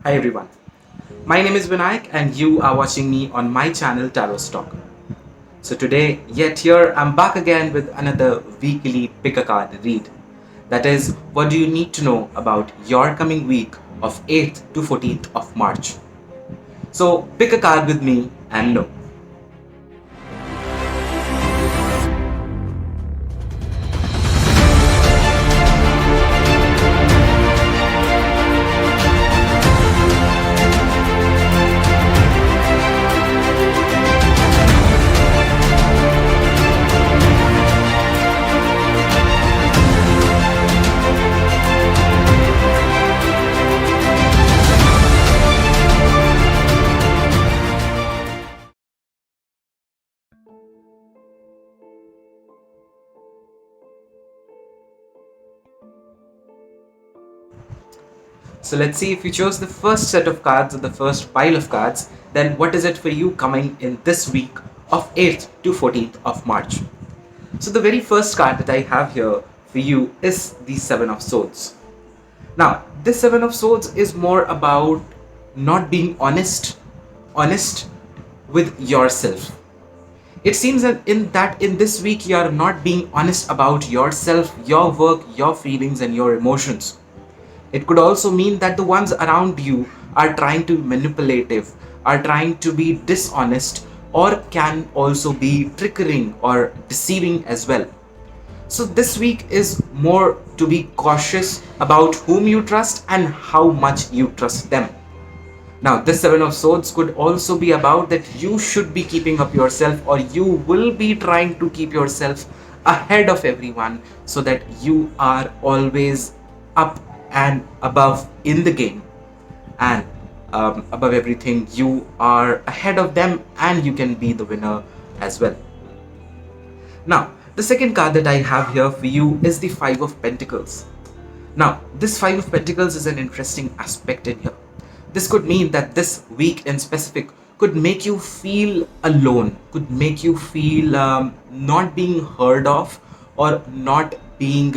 Hi everyone, my name is Vinayak and you are watching me on my channel Tarot Stock. So today, yet here I'm back again with another weekly pick a card read. That is, what do you need to know about your coming week of 8th to 14th of March? So pick a card with me and know. So let's see if you chose the first set of cards or the first pile of cards, then what is it for you coming in this week of 8th to 14th of March? So the very first card that I have here for you is the Seven of Swords. Now, this Seven of Swords is more about not being honest with yourself. It seems that in this week you are not being honest about yourself, your work, your feelings, and your emotions. It could also mean that the ones around you are trying to be manipulative, are trying to be dishonest, or can also be triggering or deceiving as well. So this week is more to be cautious about whom you trust and how much you trust them. Now, this Seven of Swords could also be about that you should be keeping up yourself, or you will be trying to keep yourself ahead of everyone so that you are always up and above in the game. And above everything, you are ahead of them and you can be the winner as well. Now, the second card that I have here for you is the Five of Pentacles. Now, this Five of Pentacles is an interesting aspect in here. This could mean that this week in specific could make you feel alone, could make you feel not being heard of, or not being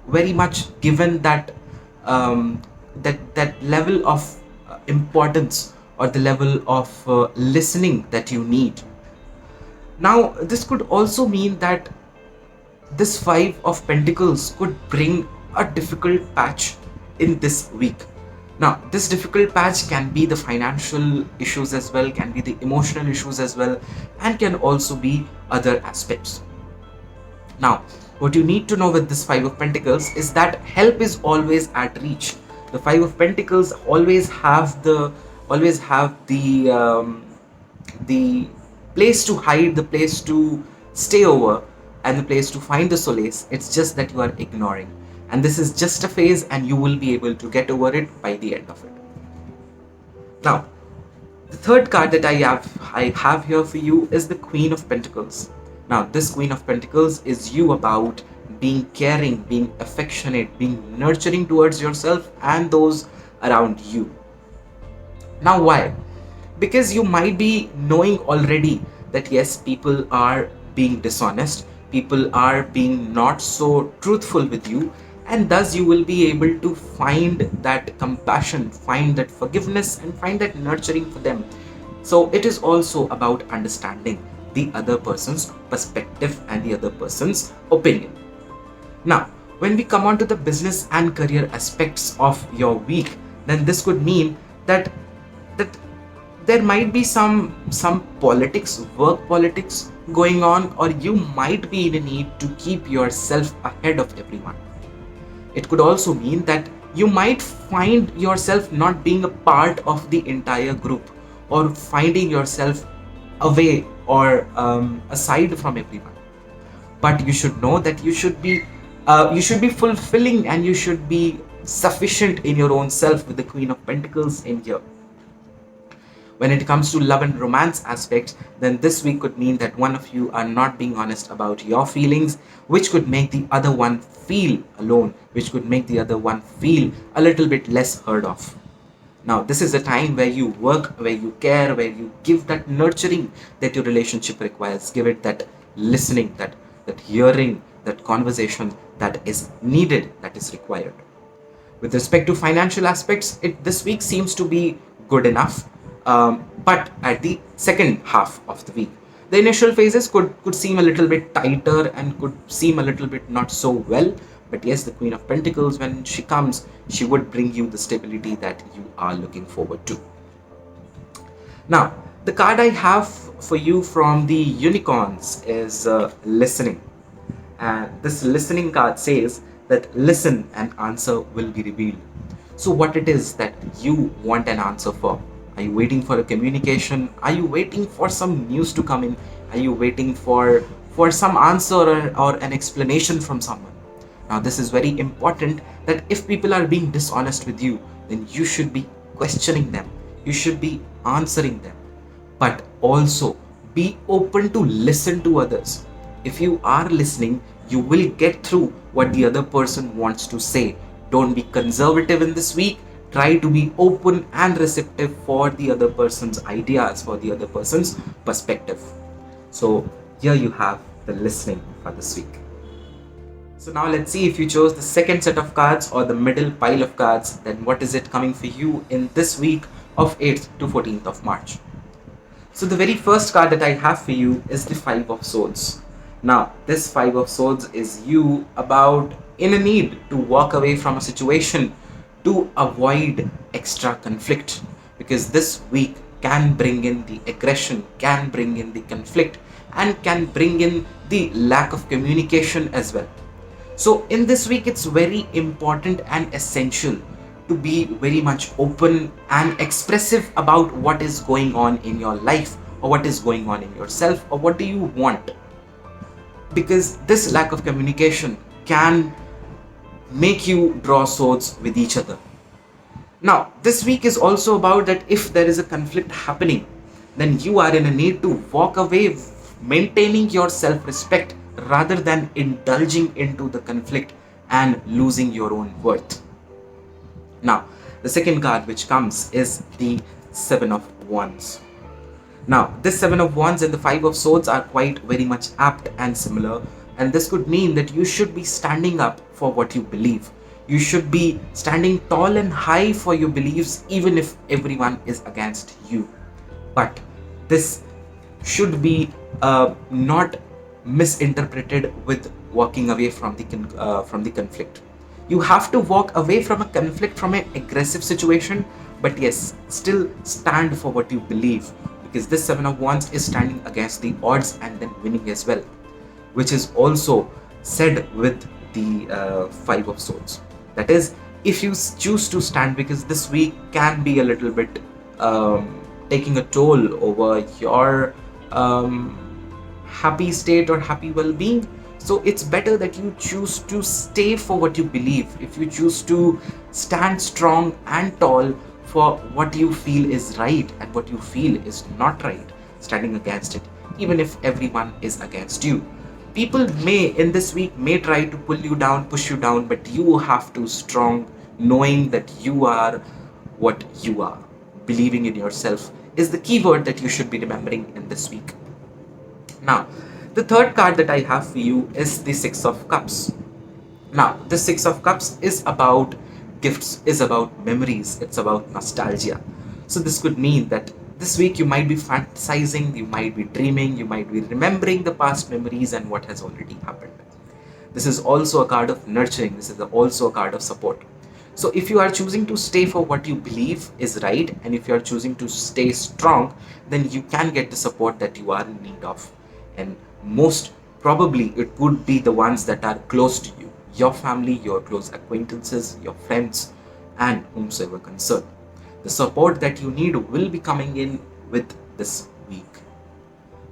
very much given that level of importance, or the level of listening that you need. Now, this could also mean that this Five of Pentacles could bring a difficult patch in this week. Now, this difficult patch can be the financial issues as well, can be the emotional issues as well, and can also be other aspects. Now, what you need to know with this Five of Pentacles is that help is always at reach. The Five of Pentacles always have the place to hide, the place to stay over, and the place to find the solace. It's just that you are ignoring. And this is just a phase, and you will be able to get over it by the end of it. Now, the third card that I have here for you is the Queen of Pentacles. Now, this Queen of Pentacles is you about being caring, being affectionate, being nurturing towards yourself and those around you. Now, why? Because you might be knowing already that yes, people are being dishonest, people are being not so truthful with you, and thus you will be able to find that compassion, find that forgiveness, and find that nurturing for them. So it is also about understanding the other person's perspective and the other person's opinion. Now, when we come on to the business and career aspects of your week, then this could mean that there might be some politics, work politics going on, or you might be in a need to keep yourself ahead of everyone. It could also mean that you might find yourself not being a part of the entire group, or finding yourself away or aside from everyone. But you should know that you should be fulfilling, and you should be sufficient in your own self with the Queen of Pentacles in here. When it comes to love and romance aspects, then this week could mean that one of you are not being honest about your feelings, which could make the other one feel alone, which could make the other one feel a little bit less heard of. Now, this is a time where you work, where you care, where you give that nurturing that your relationship requires. Give it that listening, that hearing, that conversation that is needed, that is required. With respect to financial aspects, this week seems to be good enough, but at the second half of the week, the initial phases could seem a little bit tighter and could seem a little bit not so well. But yes, the Queen of Pentacles, when she comes, she would bring you the stability that you are looking forward to. Now, the card I have for you from the unicorns is listening. And this listening card says that listen and answer will be revealed. So what it is that you want an answer for? Are you waiting for a communication? Are you waiting for some news to come in? Are you waiting for some answer or an explanation from someone? Now this is very important, that if people are being dishonest with you, then you should be questioning them. You should be answering them. But also be open to listen to others. If you are listening, you will get through what the other person wants to say. Don't be conservative in this week. Try to be open and receptive for the other person's ideas, for the other person's perspective. So here you have the listening for this week. So now let's see, if you chose the second set of cards or the middle pile of cards, then what is it coming for you in this week of 8th to 14th of March. So the very first card that I have for you is the Five of Swords. Now, this Five of Swords is you about in a need to walk away from a situation to avoid extra conflict, because this week can bring in the aggression, can bring in the conflict, and can bring in the lack of communication as well. So in this week, it's very important and essential to be very much open and expressive about what is going on in your life, or what is going on in yourself, or what do you want. Because this lack of communication can make you draw swords with each other. Now, this week is also about that if there is a conflict happening, then you are in a need to walk away, maintaining your self-respect rather than indulging into the conflict and losing your own worth. Now, the second card which comes is the Seven of Wands. Now, this Seven of Wands and the Five of Swords are quite very much apt and similar, and this could mean that you should be standing up for what you believe. You should be standing tall and high for your beliefs, even if everyone is against you. But this should be not misinterpreted with walking away from the conflict. You have to walk away from a conflict, from an aggressive situation, but yes, still stand for what you believe, because this Seven of Wands is standing against the odds and then winning as well, which is also said with the Five of Swords. That is, if you choose to stand, because this week can be a little bit taking a toll over your happy state or happy well-being. So it's better that you choose to stay for what you believe. If you choose to stand strong and tall for what you feel is right and what you feel is not right, standing against it, even if everyone is against you. People in this week may try to pull you down, push you down, but you have to strong, knowing that you are what you are. Believing in yourself is the key word that you should be remembering in this week. Now, the third card that I have for you is the Six of Cups. Now, the Six of Cups is about gifts, is about memories, it's about nostalgia. So this could mean that this week you might be fantasizing, you might be dreaming, you might be remembering the past memories and what has already happened. This is also a card of nurturing, this is also a card of support. So if you are choosing to stay for what you believe is right, and if you are choosing to stay strong, then you can get the support that you are in need of. And most probably it would be the ones that are close to you, your family, your close acquaintances, your friends, and whomsoever concerned. The support that you need will be coming in with this week.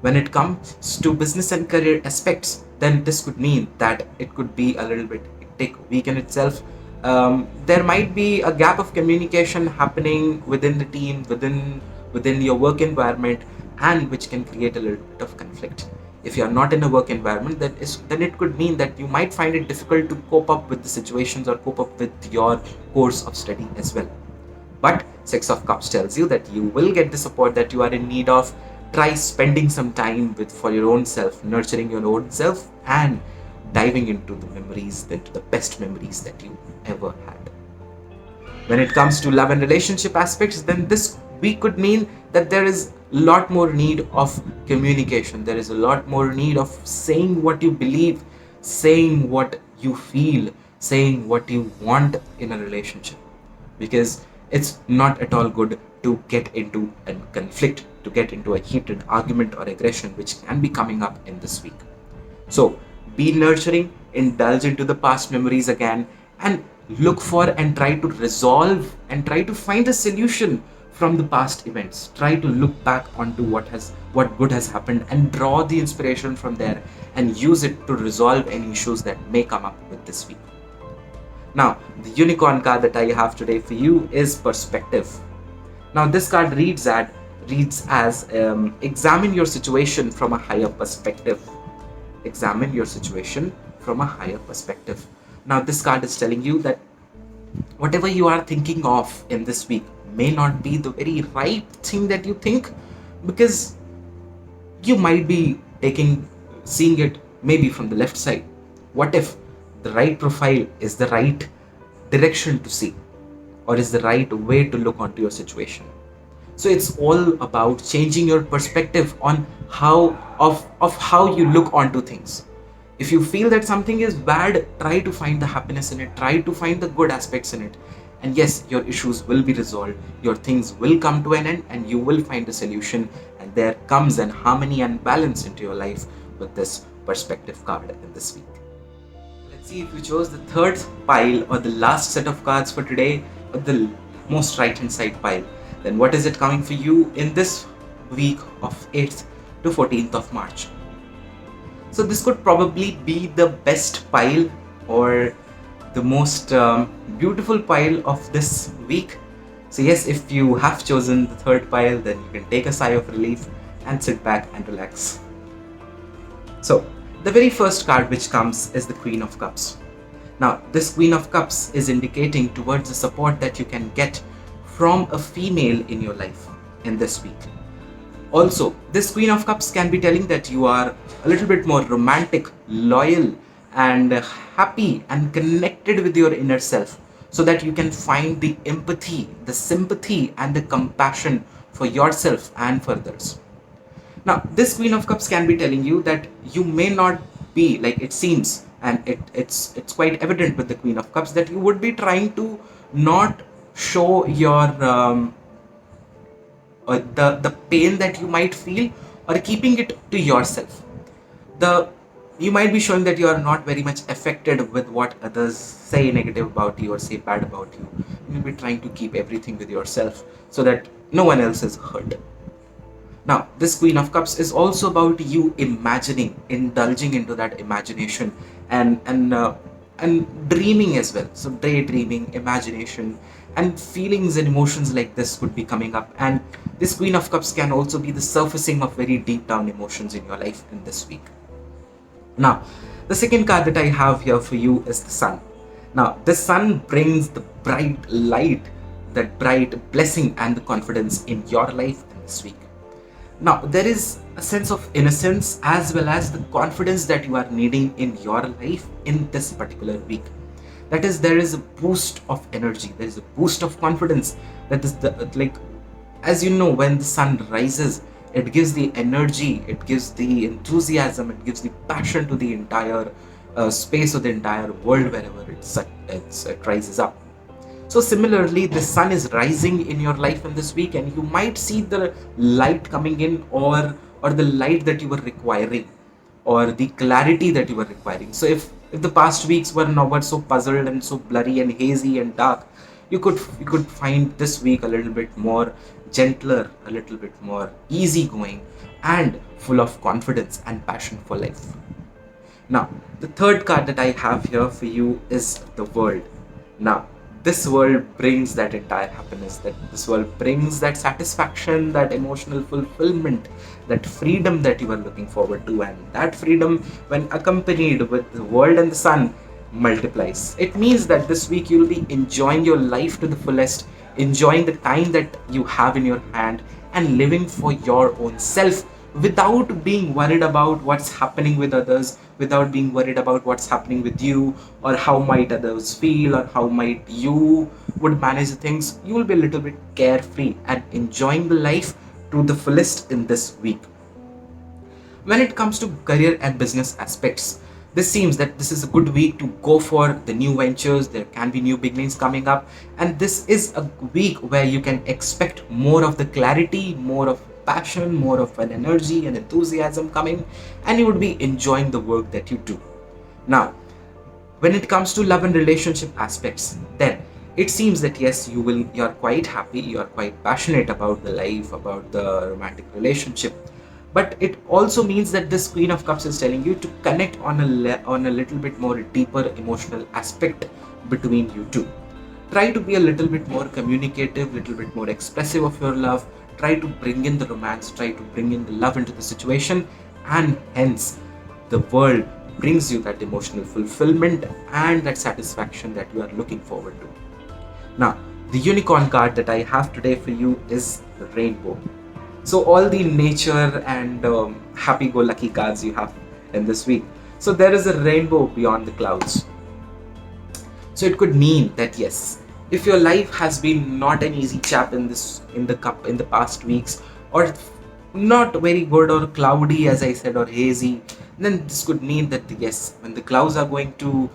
When it comes to business and career aspects, then this could mean that it could be a little bit hectic week in itself. There might be a gap of communication happening within the team, within your work environment, and which can create a little bit of conflict. If you are not in a work environment, then it could mean that you might find it difficult to cope up with the situations or cope up with your course of study as well. But Six of Cups tells you that you will get the support that you are in need of. Try spending some time for your own self, nurturing your own self, and diving into the memories, into the best memories that you ever had. When it comes to love and relationship aspects, then this week could mean that there is a lot more need of communication. There is a lot more need of saying what you believe, saying what you feel, saying what you want in a relationship. Because it's not at all good to get into a conflict, to get into a heated argument or aggression, which can be coming up in this week. So be nurturing, indulge into the past memories again, and look for and try to resolve and try to find a solution from the past events. Try to look back onto what good has happened and draw the inspiration from there and use it to resolve any issues that may come up with this week. Now, the unicorn card that I have today for you is perspective. Now, this card reads as examine your situation from a higher perspective. Examine your situation from a higher perspective. Now, this card is telling you that whatever you are thinking of in this week may not be the very right thing that you think, because you might be seeing it maybe from the left side. What if the right profile is the right direction to see, or is the right way to look onto your situation? So it's all about changing your perspective on how you look onto things. If you feel that something is bad, try to find the happiness in it, try to find the good aspects in it. And yes, your issues will be resolved, your things will come to an end, and you will find a solution, and there comes an harmony and balance into your life with this perspective card in this week. Let's see if you chose the third pile or the last set of cards for today, or the most right hand side pile. Then what is it coming for you in this week of 8th to 14th of March? So this could probably be the best pile or the most beautiful pile of this week. So yes, if you have chosen the third pile, then you can take a sigh of relief and sit back and relax. So the very first card which comes is the Queen of Cups. Now this Queen of Cups is indicating towards the support that you can get from a female in your life in this week. Also, this Queen of Cups can be telling that you are a little bit more romantic, loyal, and happy and connected with your inner self, so that you can find the empathy, the sympathy, and the compassion for yourself and for others. Now, this Queen of Cups can be telling you that you may not be like it seems, and it's quite evident with the Queen of Cups that you would be trying to not show your the pain that you might feel, or keeping it to yourself. You might be showing that you are not very much affected with what others say negative about you or say bad about you. You will be trying to keep everything with yourself so that no one else is hurt. Now, this Queen of Cups is also about you imagining, indulging into that imagination and dreaming as well. So daydreaming, imagination, and feelings and emotions like this could be coming up. And this Queen of Cups can also be the surfacing of very deep down emotions in your life in this week. Now, the second card that I have here for you is the Sun. Now, the Sun brings the bright light, that bright blessing and the confidence in your life in this week. Now, there is a sense of innocence as well as the confidence that you are needing in your life in this particular week. That is, there is a boost of energy, there is a boost of confidence. That is as you know, when the sun rises, it gives the energy, it gives the enthusiasm, it gives the passion to the entire space or the entire world wherever it rises up. So similarly, the sun is rising in your life in this week, and you might see the light coming in, or the light that you were requiring, or the clarity that you were requiring. So if the past weeks were so puzzled and so blurry and hazy and dark, you could find this week a little bit more gentler, a little bit more easygoing, and full of confidence and passion for life. Now, the third card that I have here for you is the World. Now, this world brings that entire happiness, that this world brings that satisfaction, that emotional fulfillment, that freedom that you are looking forward to, and that freedom, when accompanied with the world and the sun, multiplies. It means that this week you'll be enjoying your life to the fullest, enjoying the time that you have in your hand, and living for your own self without being worried about what's happening with others, without being worried about what's happening with you, or how might others feel, or how might you would manage the things. You will be a little bit carefree and enjoying the life to the fullest in this week. When it comes to career and business aspects, this seems that this is a good week to go for the new ventures. There can be new beginnings coming up, and this is a week where you can expect more of the clarity, more of passion, more of an energy and enthusiasm coming, and you would be enjoying the work that you do. Now, when it comes to love and relationship aspects, then it seems that yes, you're quite happy, you're quite passionate about the life, about the romantic relationship, but it also means that this Queen of Cups is telling you to connect on a little bit more deeper emotional aspect between you two. Try to be a little bit more communicative, little bit more expressive of your love. Try to bring in the romance, try to bring in the love into the situation, and hence the world brings you that emotional fulfillment and that satisfaction that you are looking forward to. Now, the unicorn card that I have today for you is the rainbow. So all the nature and happy-go-lucky cards you have in this week. So there is a rainbow beyond the clouds. So it could mean that yes, if your life has been not an easy chap in the past weeks, or not very good or cloudy as I said, or hazy, then this could mean that yes, when the clouds are going to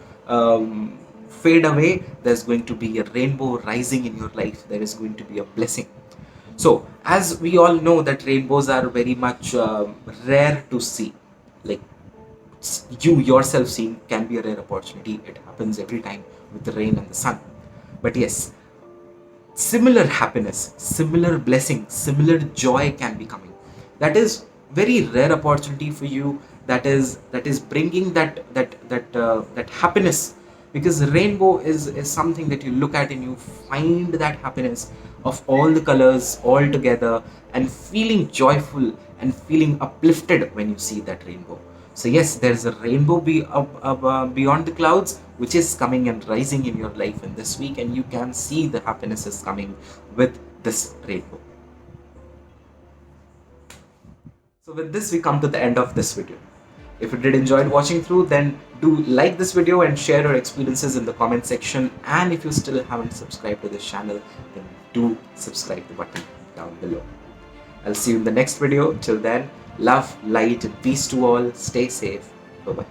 fade away, there's going to be a rainbow rising in your life. There is going to be a blessing. So as we all know that rainbows are very much rare to see, like you yourself seeing can be a rare opportunity. It happens every time with the rain and the sun. But yes, similar happiness, similar blessing, similar joy can be coming. That is very rare opportunity for you. That is bringing that happiness, because the rainbow is something that you look at and you find that happiness of all the colors all together and feeling joyful and feeling uplifted when you see that rainbow. So yes, there's a rainbow beyond the clouds, which is coming and rising in your life in this week, and you can see the happiness is coming with this rainbow. So with this, we come to the end of this video. If you did enjoy watching through, then do like this video and share your experiences in the comment section. And if you still haven't subscribed to this channel, then do subscribe the button down below. I'll see you in the next video. Till then, love, light, and peace to all. Stay safe. Bye-bye.